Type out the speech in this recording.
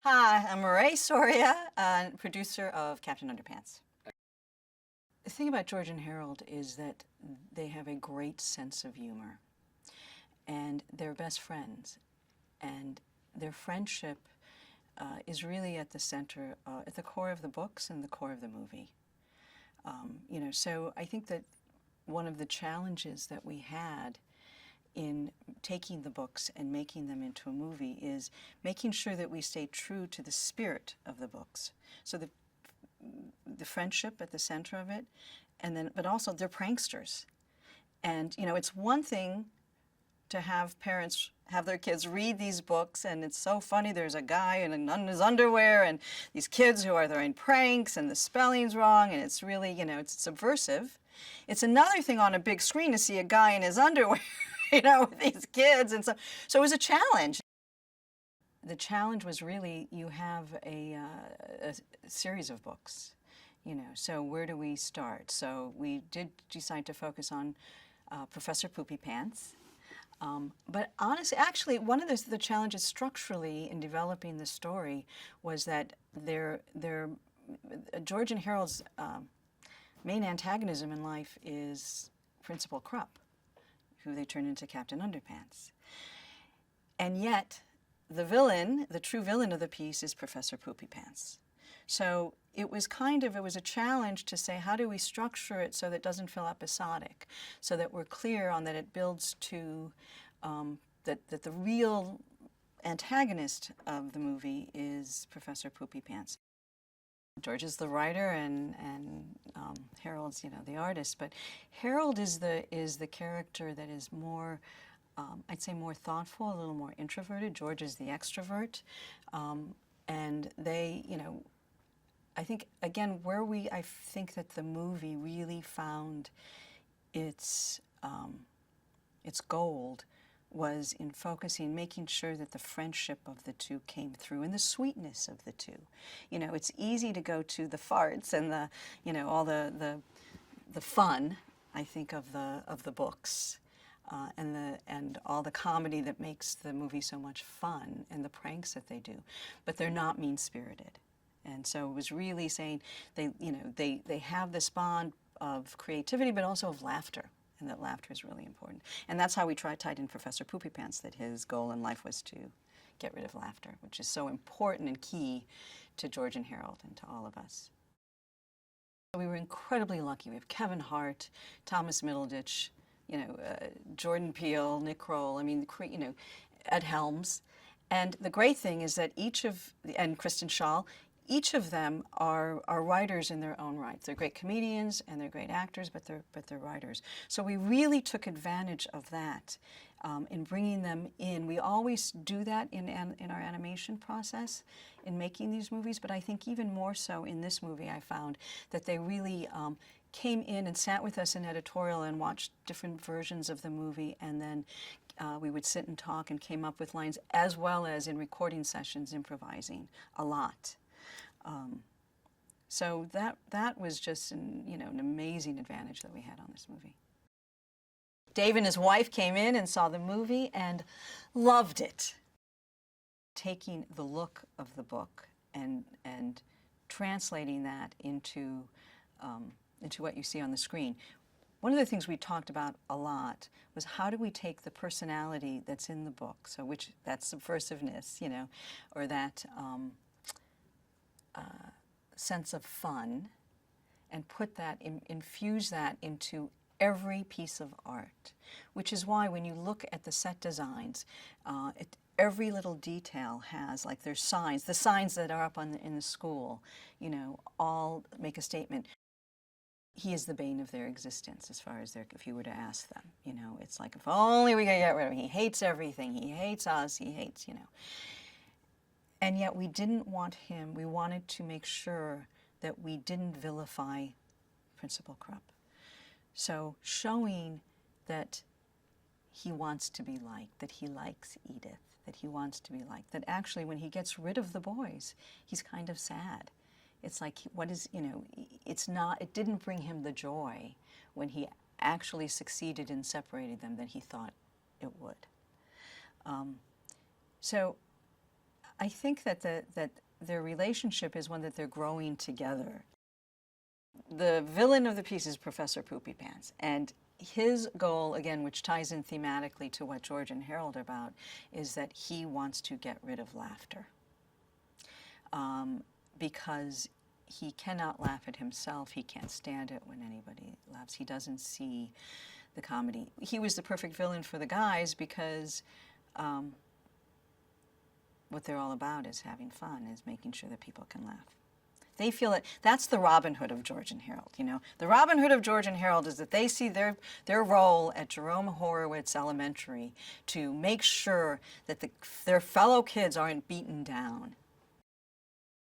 Hi, I'm Mireille Soria, producer of Captain Underpants. The thing about George and Harold is that they have a great sense of humor, and they're best friends, and their friendship is really at the center, at the core of the books and the core of the movie. So I think that one of the challenges that we had in taking the books and making them into a movie is making sure that we stay true to the spirit of the books. So the friendship at the center of it, but also they're pranksters. And it's one thing to have parents have their kids read these books, and it's so funny. There's a guy in his underwear, and these kids who are throwing pranks, and the spelling's wrong, and it's really, it's subversive. It's another thing on a big screen to see a guy in his underwear, with these kids, and so it was a challenge. The challenge was really you have a series of books, so where do we start? So we did decide to focus on Professor Poopy Pants. But honestly, actually, one of the challenges structurally in developing the story was that George and Harold's main antagonism in life is Principal Krupp, who they turn into Captain Underpants. And yet, the true villain of the piece is Professor Poopy Pants. So it was a challenge to say, how do we structure it so that it doesn't feel episodic, so that we're clear on that it builds to, that the real antagonist of the movie is Professor Poopy Pants. George is the writer and Harold's, the artist, but Harold is the character that is more, I'd say more thoughtful, a little more introverted. George is the extrovert, and they, I think, again, I think that the movie really found its gold was in focusing, making sure that the friendship of the two came through and the sweetness of the two. It's easy to go to the farts and all the fun, I think, of the books. And all the comedy that makes the movie so much fun, and the pranks that they do, but they're not mean-spirited. And so it was really saying they have this bond of creativity, but also of laughter, and that laughter is really important. And that's how we tied in Professor Poopy Pants, that his goal in life was to get rid of laughter, which is so important and key to George and Harold and to all of us. We were incredibly lucky. We have Kevin Hart, Thomas Middleditch, Jordan Peele, Nick Kroll, Ed Helms. And the great thing is that and Kristen Schaal, each of them are writers in their own right. They're great comedians and they're great actors, but they're writers. So we really took advantage of that in bringing them in. We always do that in our animation process in making these movies, but I think even more so in this movie I found that they really came in and sat with us in editorial and watched different versions of the movie, and then we would sit and talk and came up with lines, as well as in recording sessions improvising a lot. So that was just an amazing advantage that we had on this movie. Dave and his wife came in and saw the movie and loved it. Taking the look of the book and translating that into what you see on the screen. One of the things we talked about a lot was, how do we take the personality that's in the book, so that subversiveness, or that sense of fun, and infuse that into every piece of art, which is why when you look at the set designs, every little detail has, like, there's signs, the signs that are up in the school, all make a statement. He is the bane of their existence, as far as if you were to ask them. It's like, if only we could get rid of him. He hates everything. He hates us. He hates, And yet we didn't want him. We wanted to make sure that we didn't vilify Principal Krupp. So showing that he wants to be liked, that he likes Edith, that he wants to be liked, that actually when he gets rid of the boys, he's kind of sad. It's like, it didn't bring him the joy when he actually succeeded in separating them that he thought it would. So I think that that their relationship is one that they're growing together. The villain of the piece is Professor Poopy Pants, and his goal, again, which ties in thematically to what George and Harold are about, is that he wants to get rid of laughter. Because he cannot laugh at himself. He can't stand it when anybody laughs. He doesn't see the comedy. He was the perfect villain for the guys because what they're all about is having fun, is making sure that people can laugh. They feel that that's the Robin Hood of George and Harold, you know. The Robin Hood of George and Harold is that they see their role at Jerome Horowitz Elementary to make sure that their fellow kids aren't beaten down.